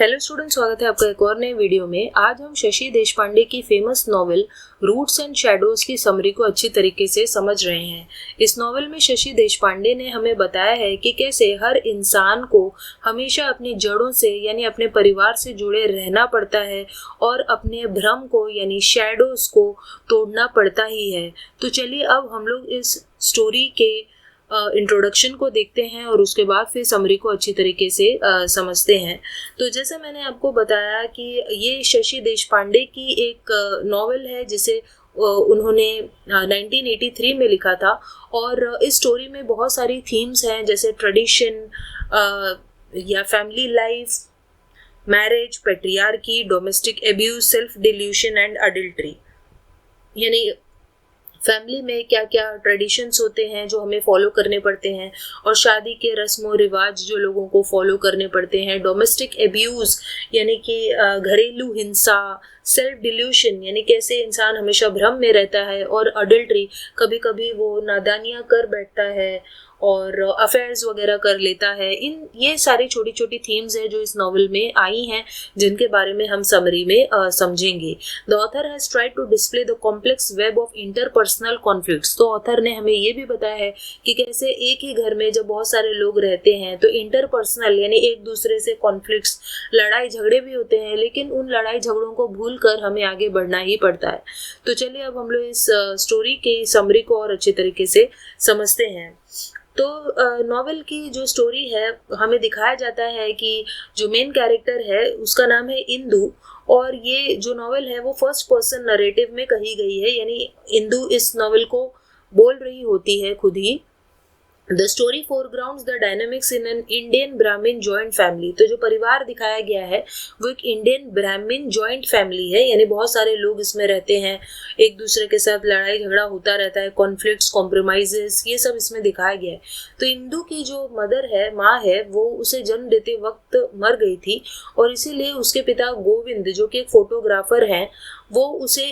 Hello student, स्वागत है आपका एक और नए वीडियो में। आज हम शशि देशपांडे की famous novel Roots and Shadows की समरी को अच्छी तरीके से समझ रहे हैं। इस नॉवेल में शशि देशपांडे ने हमें बताया है कि कैसे हर इंसान को हमेशा अपनी जड़ों से यानी अपने परिवार से जुड़े रहना पड़ता है और अपने भ्रम को यानी शैडोज को तोड़ना पड़ता ही है। तो चलिए अब हम लोग इस स्टोरी के इंट्रोडक्शन को देखते हैं और उसके बाद फिर समरी को अच्छी तरीके से समझते हैं। तो जैसे मैंने आपको बताया कि ये शशि देशपांडे की एक नॉवेल है जिसे उन्होंने 1983 में लिखा था और इस स्टोरी में बहुत सारी थीम्स हैं जैसे ट्रेडिशन या family life, marriage, patriarchy, domestic abuse, self delusion and adultery. यानी फैमिली में क्या क्या ट्रेडिशंस होते हैं जो हमें फॉलो करने पड़ते हैं और शादी के रस्मों रिवाज जो लोगों को फॉलो करने पड़ते हैं। डोमेस्टिक एब्यूज़ यानी कि घरेलू हिंसा, सेल्फ डिल्यूशन यानी कैसे इंसान हमेशा भ्रम में रहता है, और अडल्ट्री कभी कभी वो नादानियाँ कर बैठता है और अफेयर्स वगैरह कर लेता है। ये सारी छोटी छोटी थीम्स हैं जो इस नॉवेल में आई हैं जिनके बारे में हम समरी में समझेंगे। The author has tried to display the complex web of interpersonal conflicts. तो ऑथर ने हमें ये भी बताया है कि कैसे एक ही घर में जब बहुत सारे लोग रहते हैं तो इंटरपर्सनल यानी एक दूसरे से कॉन्फ्लिक्ट्स, लड़ाई झगड़े भी होते हैं, लेकिन उन लड़ाई झगड़ों को भूल कर हमें आगे बढ़ना ही पड़ता है। तो चलिए अब हम लोग इस स्टोरी की समरी को और अच्छे तरीके से समझते हैं। तो नॉवेल की जो स्टोरी है हमें दिखाया जाता है कि जो मेन कैरेक्टर है उसका नाम है इंदु, और ये जो नॉवेल है वो फर्स्ट पर्सन नरेटिव में कही गई है, यानी इंदु इस नॉवेल को बोल रही होती है खुद ही। The story foregrounds the dynamics in an Indian Brahmin joint family। तो जो परिवार दिखाया गया है वो एक इंडियन ब्राह्मण जॉइंट फैमिली है, यानी बहुत सारे लोग इसमें रहते हैं, एक दूसरे के साथ लड़ाई झगड़ा होता रहता है, कॉन्फ्लिक्ट्स, कॉम्प्रोमाइजेस, ये सब इसमें दिखाया गया है। तो इंदु की जो मदर है, माँ है, वो उसे जन्म देते वक्त मर गई थी और इसीलिए उसके पिता गोविंद जो कि एक फोटोग्राफर हैं वो उसे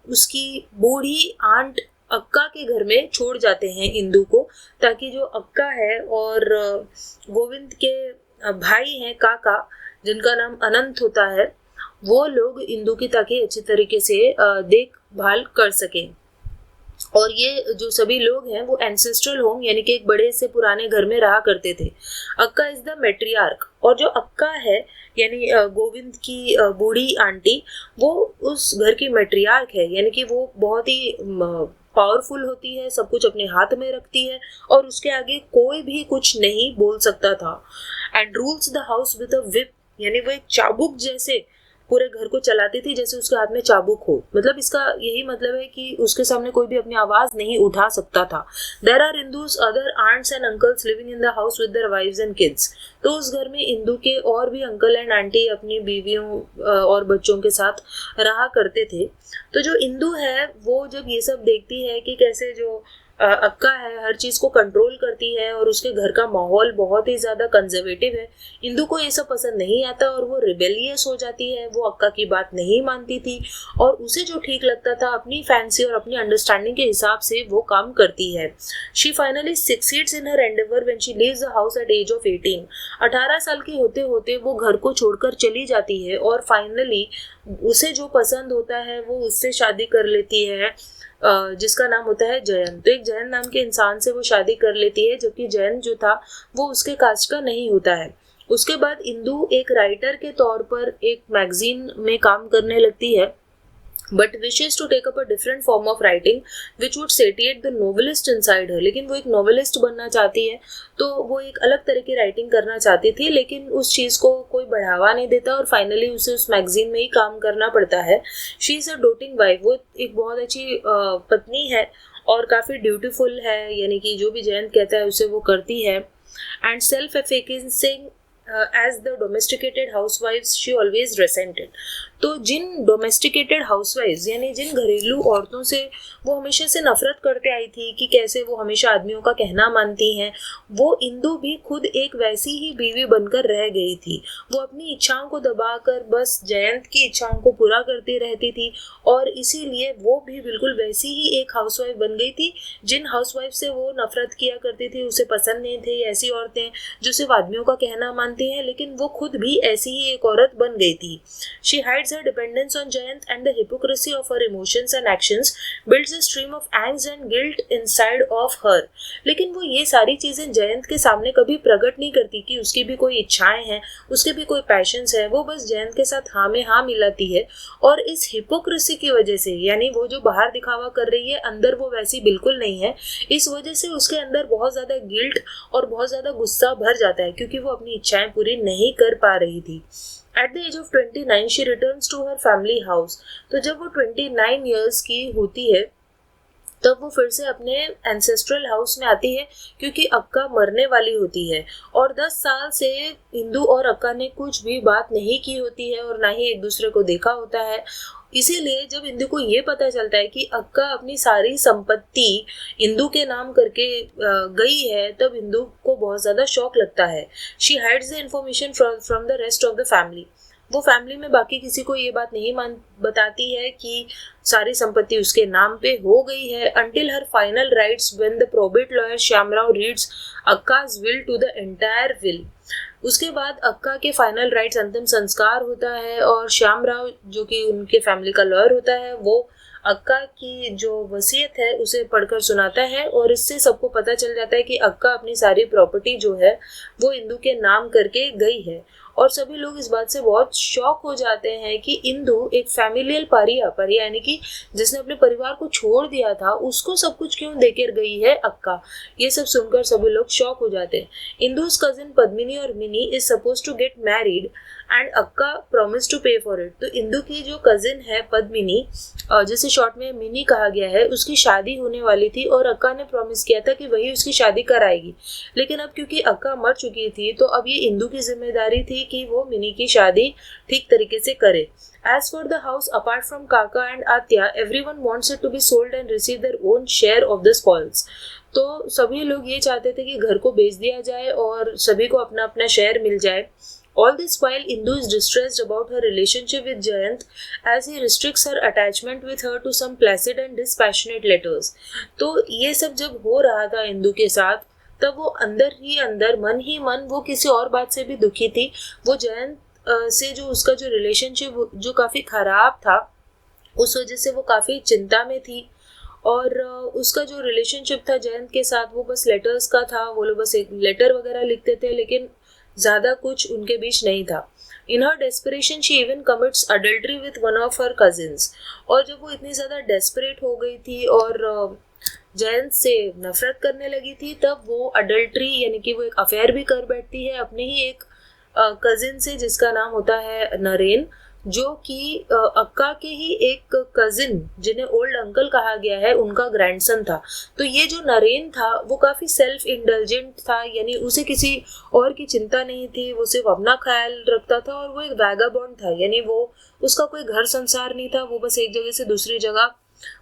उसकी बूढ़ी आंट अक्का के घर में छोड़ जाते हैं इंदु को, ताकि जो अक्का है और गोविंद के भाई हैं काका जिनका नाम अनंत होता है, वो लोग इंदु की ताकि अच्छी तरीके से देखभाल कर सकें। और ये जो सभी लोग हैं वो एंसेस्ट्रल होम यानी कि एक बड़े से पुराने घर में रहा करते थे। अक्का इज द मैट्रियार्क, और जो अक्का है यानी गोविंद की बूढ़ी आंटी, वो उस घर की मैट्रियार्क है, यानी कि वो बहुत ही पावरफुल होती है, सब कुछ अपने हाथ में रखती है और उसके आगे कोई भी कुछ नहीं बोल सकता था। And rules the house with a whip, यानी वो एक चाबुक जैसे पूरे घर को चलाती थी, जैसे उसके हाथ में चाबुक हो। मतलब इसका यही मतलब है कि उसके सामने कोई भी अपनी आवाज नहीं उठा सकता था। There are Indu's other aunts and uncles living in the house with their wives and kids. तो उस घर में इंदु के और भी अंकल एंड आंटी अपनी बीवियों और बच्चों के साथ रहा करते थे। तो जो इंदु है वो जब ये सब देखती है कि कैसे जो अक्का है हर चीज को कंट्रोल करती है और उसके घर का माहौल बहुत ही ज्यादा कंजर्वेटिव है, इंदु को ये सब पसंद नहीं आता और वो रिबेलियस हो जाती है। वो अक्का की बात नहीं मानती थी और उसे जो ठीक लगता था अपनी फैंसी और अपनी अंडरस्टैंडिंग के हिसाब से वो काम करती है। She finally succeeds in her endeavour when she leaves the house at age of 18। 18 साल की होते होते वो घर को छोड़कर चली जाती है और फाइनली उसे जो पसंद होता है वो उससे शादी कर लेती है, जिसका नाम होता है जयंत। तो एक जयंत नाम के इंसान से वो शादी कर लेती है, जबकि जयंत जो था वो उसके कास्ट का नहीं होता है। उसके बाद इंदु एक राइटर के तौर पर एक मैगजीन में काम करने लगती है, but wishes to take up a different form of writing which would satiate the novelist inside her। लेकिन वो एक नॉवेलिस्ट बनना चाहती है, तो वो एक अलग तरह की राइटिंग करना चाहती थी, लेकिन उस चीज़ को कोई बढ़ावा नहीं देता और फाइनली उसे उस मैगजीन में ही काम करना पड़ता है। She is a doting wife, वो एक बहुत अच्छी पत्नी है और काफ़ी ड्यूटीफुल है, यानी कि जो भी जयंत कहता है उसे वो करती है। And self effacing as the domesticated housewives she always resented। तो जिन डोमेस्टिकेटेड हाउसवाइव्स यानी जिन घरेलू औरतों से वो हमेशा से नफरत करते आई थी कि कैसे वो हमेशा आदमियों का कहना मानती हैं, वो इंदु भी खुद एक वैसी ही बीवी बनकर रह गई थी। वो अपनी इच्छाओं को दबाकर बस जयंत की इच्छाओं को पूरा करती रहती थी और इसीलिए वो भी बिल्कुल वैसी ही एक हाउसवाइफ बन गई थी। जिन हाउसवाइफ से वो नफरत किया करती थी, उसे पसंद नहीं थी ऐसी औरतें जो सिर्फ आदमियों का कहना मानती मानती हैं, लेकिन वो खुद भी ऐसी ही एक औरत बन गई थी. She hides her dependence on Jayant and the hypocrisy of her emotions and actions builds a stream of angst and guilt inside of her. लेकिन वो ये सारी चीजें जयंत के सामने कभी प्रकट नहीं करती कि उसकी भी कोई इच्छाएं हैं, उसके भी कोई पैशंस है. वो बस जयंत के साथ हाँ में हाँ मिलाती है, और इस हिपोक्रेसी की वजह से, यानी वो जो बाहर दिखावा कर रही है अंदर वो वैसी बिल्कुल नहीं है, इस वजह से उसके अंदर बहुत ज़्यादा गिल्ट और बहुत ज़्यादा गुस्सा भर जाता है, क्योंकि वो अपनी इच्छाएं पूरी नहीं कर पा रही थी. At the age of 29 she returns to her family house. तो जब वो 29 years की होती है तब वो फिर से अपने एंसेस्ट्रल हाउस में आती है, क्योंकि अक्का मरने वाली होती है. और 10 साल से इंदु और अक्का ने कुछ भी बात नहीं की होती है और ना ही एक दूसरे को देखा होता है. इसीलिए जब इंदु को ये पता चलता है कि अक्का अपनी सारी संपत्ति इंदु के नाम करके गई है, तब इंदु को बहुत ज़्यादा शौक लगता है. She hides the information from the rest of the family. वो फैमिली में बाकी किसी को ये बात नहीं बताती है कि सारी संपत्ति उसके नाम पे हो गई है, until her final rights when the probate lawyer Shyamrao reads अक्का's will to the entire will. उसके बाद अक्का के फाइनल राइट्स, अंतिम संस्कार होता है, और श्यामराव जो कि उनके फैमिली का लॉयर होता है वो अक्का की जो वसीयत है उसे पढ़कर सुनाता है, और इससे सबको पता चल जाता है कि अक्का अपनी सारी प्रॉपर्टी जो है वो इंदु के नाम करके गई है. और सभी लोग इस बात से बहुत शॉक हो जाते हैं कि इंदु एक फैमिलियल पारिया यानी कि जिसने अपने परिवार को छोड़ दिया था, उसको सब कुछ क्यों देकर गई है अक्का. ये सब सुनकर सभी लोग शॉक हो जाते हैं. इंदु's कजिन पद्मिनी और Mini is suppose to get married and akka promise to pay for it. तो इंदु की जो कजिन है पद्मिनी, जिसे शॉर्ट में मिनी कहा गया है, उसकी शादी होने वाली थी और अक्का ने प्रॉमिस किया था कि वही उसकी शादी कराएगी. लेकिन अब क्योंकि अक्का मर चुकी थी तो अब ये इंदु की जिम्मेदारी थी कि वो मिनी की शादी ठीक तरीके से करे. As for the house, apart from Kaka and Atya, everyone wants it to be sold and receive their own share of the spoils. तो सभी लोग ये चाहते थे कि घर को बेच दिया जाए और सभी को अपना अपना शेयर मिल जाए. All this while Indu is distressed about her relationship with Jayant as he restricts her attachment with her to some placid and dispassionate letters. तो ये सब जब हो रहा था इंदु के साथ, तब वो अंदर ही अंदर मन ही मन वो किसी और बात से भी दुखी थी. वो जयंत से जो उसका जो रिलेशनशिप जो काफ़ी ख़राब था, उस वजह से वो काफ़ी चिंता में थी. और उसका जो रिलेशनशिप था जयंत के साथ वो बस लेटर्स का था. वो लोग बस एक लेटर वगैरह लिखते थे, लेकिन ज़्यादा कुछ उनके बीच नहीं था. In her desperation she even commits adultery with one of her cousins. और जब वो इतनी ज़्यादा डेस्परेट हो गई थी और जयंत से नफरत करने लगी थी, तब वो अडल्ट्री यानी कि वो एक अफेयर भी कर बैठती है अपने ही एक कजिन से, जिसका नाम होता है नरेन, जो कि अक्का के ही एक कजिन जिन्हें ओल्ड अंकल कहा गया है उनका ग्रैंडसन था. तो ये जो नरेन था वो काफ़ी सेल्फ इंडल्जेंट था, यानी उसे किसी और की चिंता नहीं थी, वो सिर्फ अपना ख्याल रखता था. और वो एक वैगाबॉन्ड था, यानी वो उसका कोई घर संसार नहीं था, वो बस एक जगह से दूसरी जगह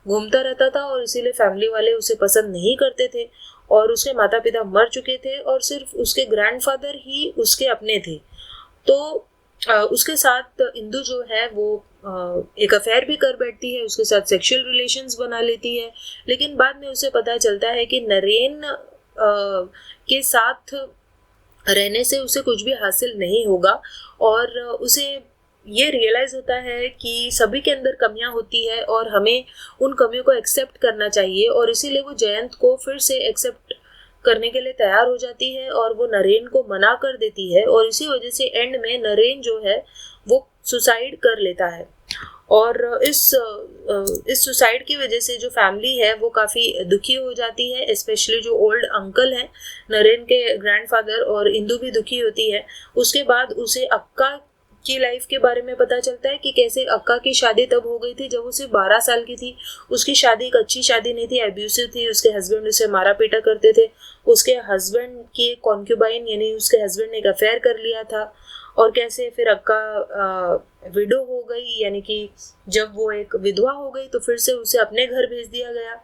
घूमता रहता था. और इसीलिए फैमिली वाले उसे पसंद नहीं करते थे, और उसके माता पिता मर चुके थे और सिर्फ उसके ग्रैंडफादर ही उसके अपने थे. तो उसके साथ इंदु जो है वो एक अफेयर भी कर बैठती है, उसके साथ सेक्सुअल रिलेशंस बना लेती है. लेकिन बाद में उसे पता चलता है कि नरेन के साथ रहने से उसे कुछ भी हासिल नहीं होगा, और उसे ये रियलाइज़ होता है कि सभी के अंदर कमियां होती है और हमें उन कमियों को एक्सेप्ट करना चाहिए. और इसीलिए वो जयंत को फिर से एक्सेप्ट करने के लिए तैयार हो जाती है और वो नरेन को मना कर देती है. और इसी वजह से एंड में नरेन जो है वो सुसाइड कर लेता है. और इस सुसाइड की वजह से जो फैमिली है वो काफ़ी दुखी हो जाती है, स्पेशली जो ओल्ड अंकल हैं नरेन के ग्रैंडफादर, और इंदु भी दुखी होती है. उसके बाद उसे अक्का की लाइफ के बारे में पता चलता है कि कैसे अक्का की शादी तब हो गई थी जब वो सिर्फ 12 साल की थी. उसकी शादी एक अच्छी शादी नहीं थी, एब्यूसिव थी. उसके हस्बैंड उसे मारा पीटा करते थे. उसके हस्बैंड की एक कॉन्क्यूबाइन यानी उसके हस्बैंड ने एक अफेयर कर लिया था. और कैसे फिर अक्का विडो हो गई, यानी कि जब वो एक विधवा हो गई तो फिर से उसे अपने घर भेज दिया गया।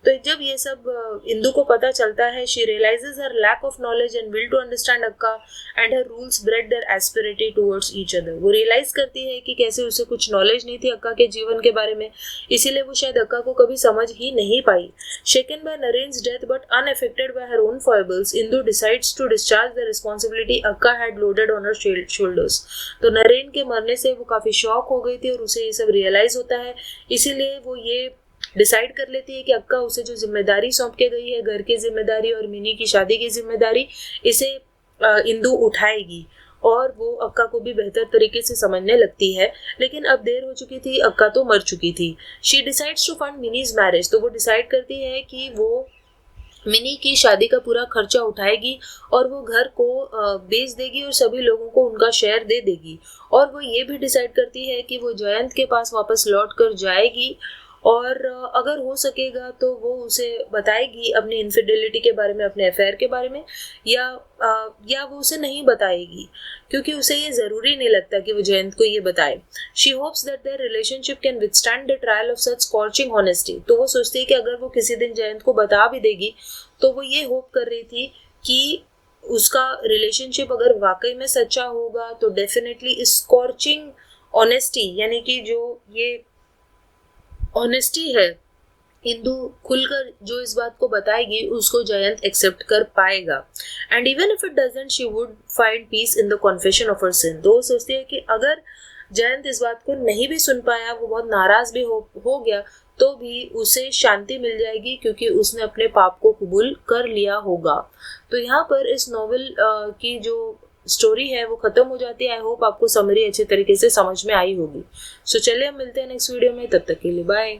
तो जब ये सब इंदु को पता चलता है, she realises her lack of knowledge and will to understand Akka and her rules bred their asperity towards each other. वो रियलाइज करती है कि कैसे उसे कुछ नॉलेज नहीं थी अक्का के जीवन के बारे में, इसीलिए वो शायद अक्का को कभी समझ ही नहीं पाई। Shaken by Naren's death but unaffected by her own foibles, Indu decides to discharge the responsibility Akka had loaded on her shoulders. तो नरेन के मरने से वो काफी शॉक हो गई थी और उसे ये सब रियलाइज होता है, इसीलिए वो ये डिसाइड कर लेती है कि अक्का उसे जो जिम्मेदारी सौंप के गई है, घर की जिम्मेदारी और मिनी की शादी की जिम्मेदारी, इसे इंदु उठाएगी और वो अक्का को भी बेहतर तरीके से समझने लगती है। लेकिन अब देर हो चुकी थी, अक्का तो मर चुकी थी। She decides to fund Mini's marriage, तो वो डिसाइड करती है कि वो मिनी की शादी का पूरा खर्चा उठाएगी और वो घर को बेच देगी और सभी लोगों को उनका शेयर दे देगी। और वो ये भी डिसाइड करती है कि वो जयंत के पास वापस लौट कर जाएगी और अगर हो सकेगा तो वो उसे बताएगी अपनी इनफिडेलिटी के बारे में, अपने अफेयर के बारे में, या वो उसे नहीं बताएगी क्योंकि उसे ये ज़रूरी नहीं लगता कि वो जयंत को ये बताए। She hopes that their relationship can withstand the trial of such scorching honesty. तो वो सोचती है कि अगर वो किसी दिन जयंत को बता भी देगी तो वो ये होप कर रही थी कि उसका रिलेशनशिप अगर वाकई में सच्चा होगा तो डेफिनेटली इस स्कॉर्चिंग ऑनेस्टी, यानी कि जो ये ऑनेस्टी है, इंदु खुलकर जो इस बात को बताएगी उसको जयंत एक्सेप्ट कर पाएगा। And even if it doesn't she would find peace in the confession of her sin. तो वो सोचती है कि अगर जयंत इस बात को नहीं भी सुन पाया, वो बहुत नाराज भी हो गया, तो भी उसे शांति मिल जाएगी क्योंकि उसने अपने पाप को कबूल कर लिया होगा। तो यहाँ पर इस नॉवेल की जो स्टोरी है वो खत्म हो जाती है। आई होप आपको समरी अच्छे तरीके से समझ में आई होगी। सो चलिए हम मिलते हैं नेक्स्ट वीडियो में, तब तक के लिए बाय।